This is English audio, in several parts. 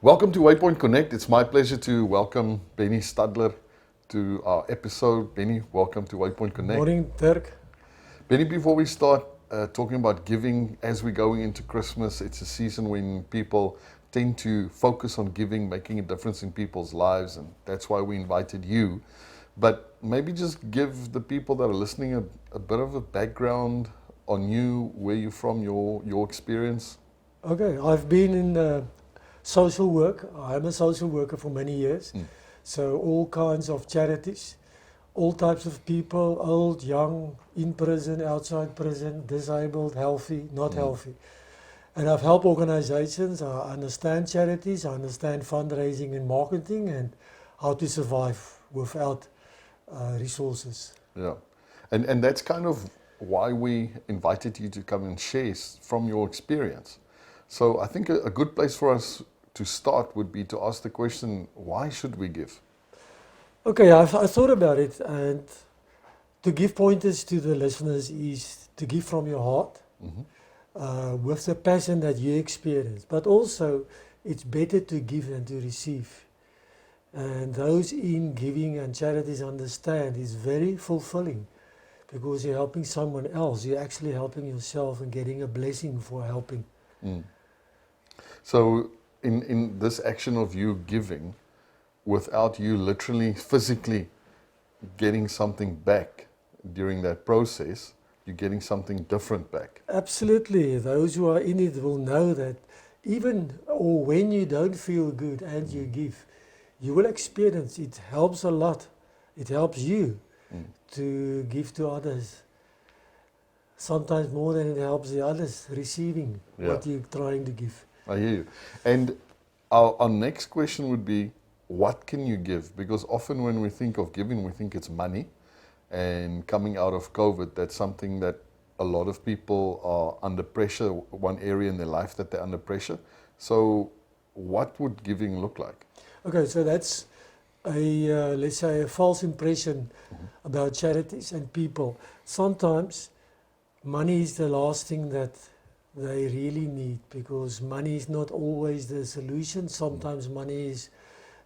Welcome to Waypoint Connect. It's my pleasure to welcome Bennie Stadler to our episode. Bennie, welcome to Waypoint Connect. Morning, Dirk. Bennie, before we start talking about giving, as we're going into Christmas, it's a season when people tend to focus on giving, making a difference in people's lives, and that's why we invited you. But maybe just give the people that are listening a bit of a background on you, where you're from, your experience. Okay, I've been in social work. I'm a social worker for many years. So all kinds of charities, all types of people, old, young, in prison, outside prison, disabled, healthy, not healthy. And I've helped organizations. I understand charities, I understand fundraising and marketing and how to survive without resources. Yeah, and that's kind of why we invited you to come and share from your experience. So I think a good place for us to start would be to ask the question, why should we give? Okay, I thought about it, and to give pointers to the listeners is to give from your heart, with the passion that you experience. But also, it's better to give than to receive. And those in giving and charities understand it's very fulfilling because you're helping someone else. You're actually helping yourself and getting a blessing for helping. So in this action of you giving, without you literally physically getting something back during that process, you're getting something different back. Absolutely. Those who are in it will know that even or when you don't feel good and you give, you will experience it helps a lot. It helps you to give to others. Sometimes more than it helps the others receiving what you're trying to give. I hear you. And our next question would be, what can you give? Because often when we think of giving, we think it's money. And coming out of COVID, that's something that a lot of people are under pressure, one area in their life that they're under pressure. So what would giving look like? Okay, so that's let's say a false impression about charities and people. Sometimes money is the last thing that they really need because money is not always the solution. Sometimes money is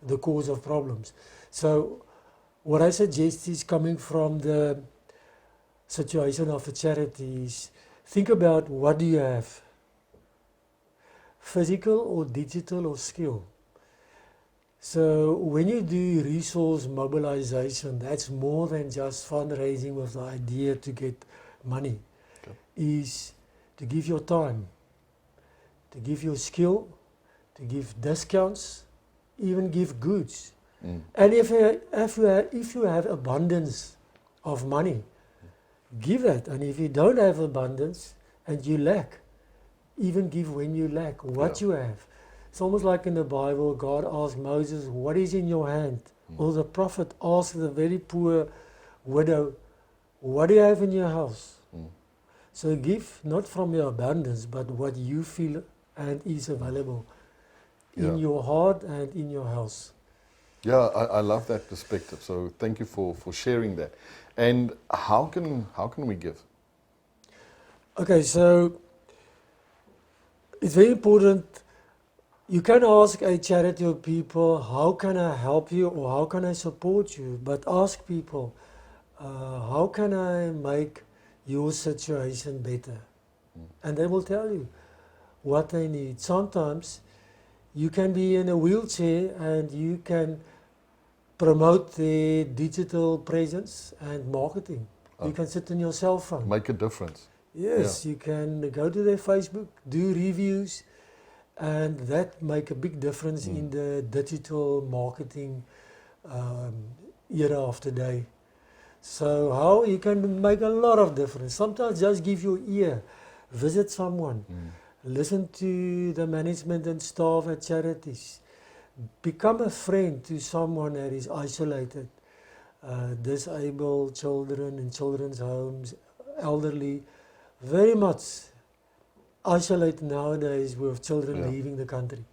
the cause of problems. So what I suggest is coming from the situation of a charity is think about what do you have? Physical or digital or skill? So when you do resource mobilization, that's more than just fundraising with the idea to get money. Is to give your time, to give your skill, to give discounts, even give goods. And if you have abundance of money, give that. And if you don't have abundance and you lack, even give when you lack what you have. It's almost like in the Bible, God asked Moses, what is in your hand? Or the prophet asked the very poor widow, what do you have in your house? So give not from your abundance, but what you feel and is available in your heart and in your house. Yeah, I love that perspective. So thank you for sharing that. And how can we give? Okay, so it's very important. You can ask a charity of people, how can I help you or how can I support you? But ask people, how can I make your situation better? And they will tell you what they need. Sometimes you can be in a wheelchair and you can promote the digital presence and marketing. You can sit on your cell phone. Make a difference. Yes, you can go to their Facebook, do reviews, and that make a big difference in the digital marketing era of today. So how you can make a lot of difference. Sometimes just give your ear, visit someone, listen to the management and staff at charities, become a friend to someone that is isolated, disabled children in children's homes, elderly, very much isolated nowadays with children leaving the country.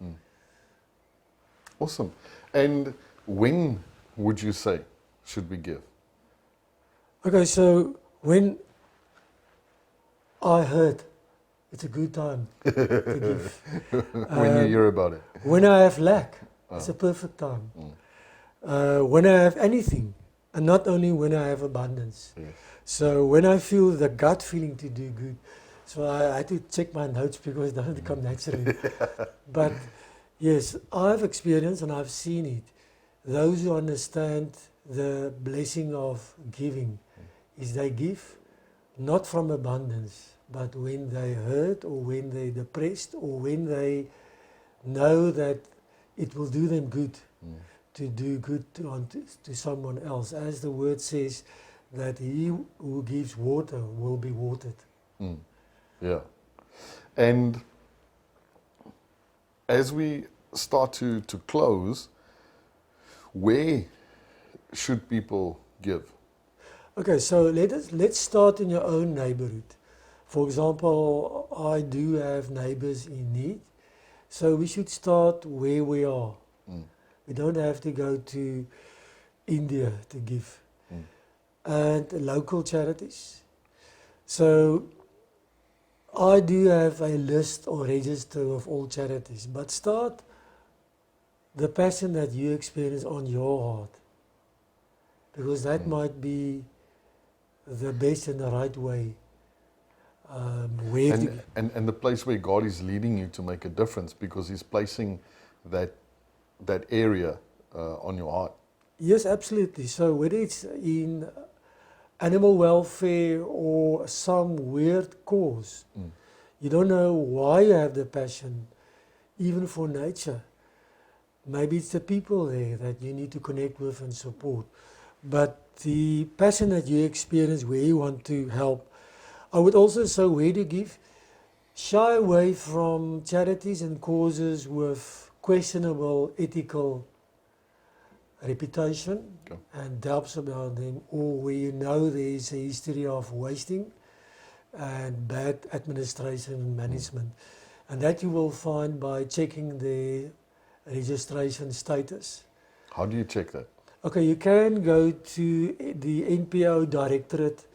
Awesome. And when would you say should we give? Okay, so when I heard it's a good time to give. When you hear about it. When I have lack, it's Oh. a perfect time. Mm. When I have anything, and not only when I have abundance. Yes. So when I feel the gut feeling to do good, so I had to check my notes because it doesn't come naturally. But yes, I've experienced and I've seen it. Those who understand the blessing of giving is they give not from abundance, but when they hurt or when they're depressed or when they know that it will do them good Mm. to do good to someone else. As the word says, that he who gives water will be watered. Mm. Yeah. And as we start to close, where should people give? Okay, so let's start in your own neighborhood. For example, I do have neighbors in need, so we should start where we are. Mm. We don't have to go to India to give. Mm. And local charities. So I do have a list or register of all charities, but start the passion that you experience on your heart, because that might be the best and the right way. Where to give. And the place where God is leading you to make a difference, because He's placing that area on your heart. Yes, absolutely. So whether it's in animal welfare or some weird cause, Mm. you don't know why you have the passion, even for nature. Maybe it's the people there that you need to connect with and support. But the passion that you experience where you want to help, I would also say where to give. Shy away from charities and causes with questionable ethical reputation Okay. and doubts about them, or where you know there is a history of wasting and bad administration and management. And that you will find by checking the registration status. How do you check that? Okay, you can go to the NPO Directorate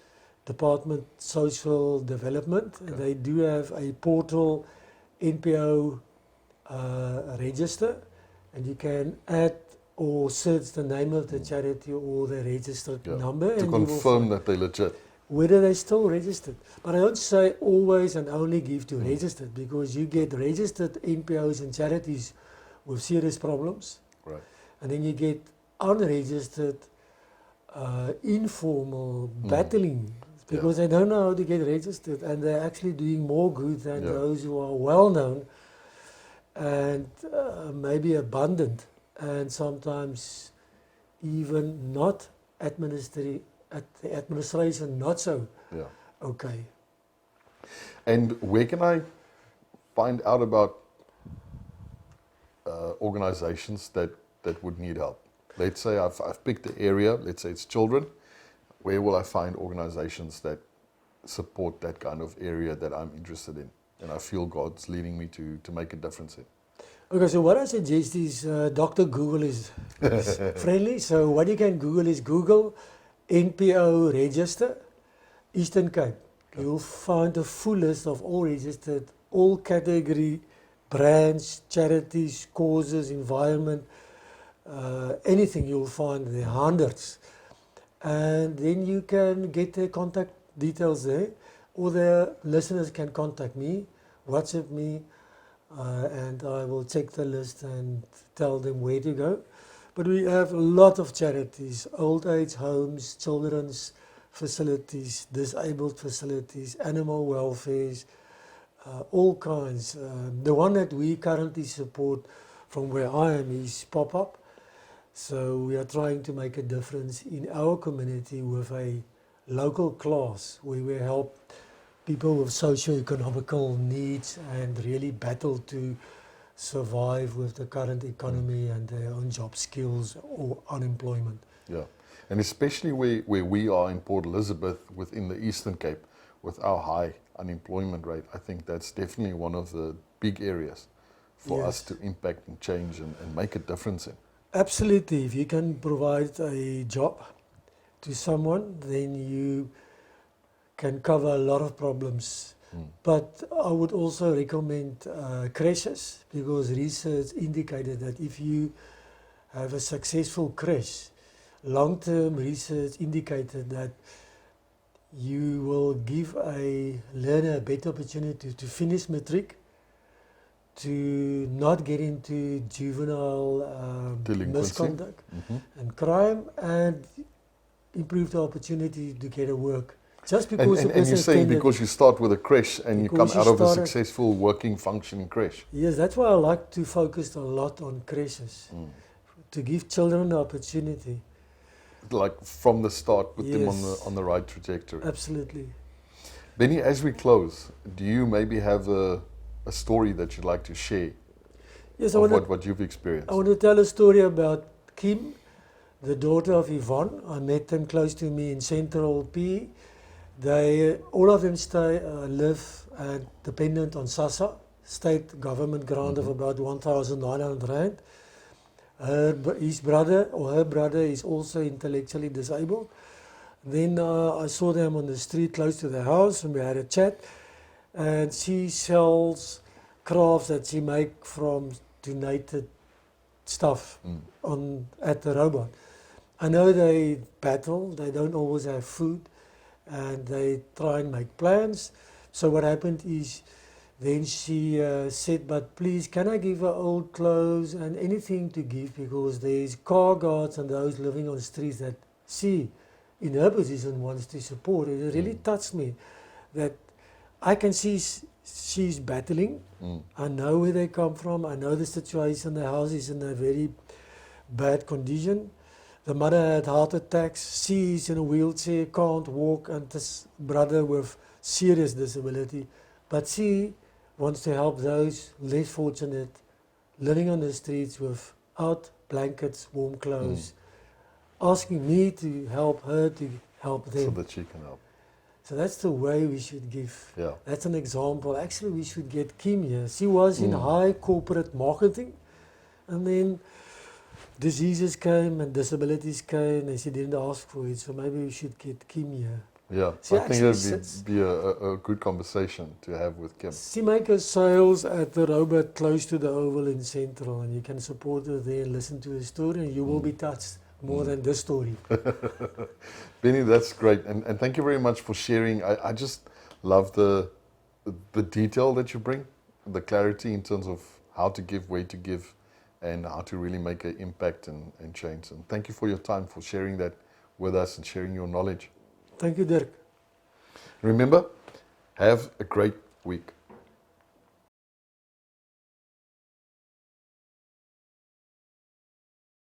Department Social Development. Okay. They do have a portal, NPO register, and you can add or search the name of the charity or the registered Yeah. number, To and you will confirm find that they're legit. whether they're still registered. But I don't say always and only give to Mm. registered, because you get registered NPOs and charities with serious problems, Right. and then you get unregistered, informal battling, because they don't know how to get registered, and they're actually doing more good than Yeah. those who are well known and maybe abundant, and sometimes even not the administration not so Yeah. okay. And where can I find out about organizations that would need help? Let's say I've picked the area, let's say it's children. Where will I find organizations that support that kind of area that I'm interested in and I feel God's leading me to make a difference in? Okay, so what I suggest is Dr. Google is friendly. So what you can Google is Google NPO register Eastern Cape. Okay. You'll find a full list of all registered, all category, branch, charities, causes, environment, anything you'll find there, hundreds. And then you can get their contact details there, or the listeners can contact me, WhatsApp me, and I will check the list and tell them where to go. But we have a lot of charities, old age homes, children's facilities, disabled facilities, animal welfares, all kinds. The one that we currently support from where I am is Pop-Up. So we are trying to make a difference in our community with a local class where we help people with socio-economical needs and really battle to survive with the current economy and their own job skills or unemployment. Yeah. And especially where we are in Port Elizabeth within the Eastern Cape with our high unemployment rate, I think that's definitely one of the big areas for us to impact and change and make a difference in. Absolutely. If you can provide a job to someone, then you can cover a lot of problems But I would also recommend creches, because research indicated that if you have a successful creche, long-term research indicated that you will give a learner a better opportunity to finish matric, to not get into juvenile Delinquency. misconduct and crime, and improve the opportunity to get a work. Just because And a you're person is saying tenured. because you start with a creche and you come Because you out of a started- successful working functioning creche. Yes, that's why I like to focus a lot on creches, to give children the opportunity. Like from the start, put them Yes. on the right trajectory. Absolutely. Bennie, as we close, do you maybe have a story that you'd like to share Yes, I of want what you've experienced? I want to tell a story about Kim, the daughter of Yvonne. I met them close to me in Central P. They, all of them live dependent on SASSA, state government grant of about 1,900 rand. His brother or her brother is also intellectually disabled. Then I saw them on the street close to the house, and we had a chat. And she sells crafts that she make from donated stuff at the robot. I know they battle, they don't always have food, and they try and make plans. So what happened is, then she said, but please, can I give her old clothes and anything to give, because there's car guards and those living on the streets that she, in her position, wants to support. It really touched me that I can see she's battling. I know where they come from. I know the situation. The house is in a very bad condition. The mother had heart attacks. She is in a wheelchair, can't walk, and this brother with serious disability. But she wants to help those less fortunate, living on the streets without blankets, warm clothes, asking me to help her to help them. So that she can help. So that's the way we should give. Yeah. That's an example. Actually, we should get Kim here. She was in high corporate marketing, and then diseases came and disabilities came, and she didn't ask for it. So maybe we should get Kim here. Yeah, She I think actually that'd sits- be a good conversation to have with Kim. She makes her sales at the robot close to the Oval in Central, and you can support her there and listen to her story, and you will be touched more than this story. Bennie, that's great. And thank you very much for sharing. I just love the detail that you bring, the clarity in terms of how to give, where to give, and how to really make an impact and change. And thank you for your time, for sharing that with us and sharing your knowledge. Thank you, Dirk. Remember, have a great week.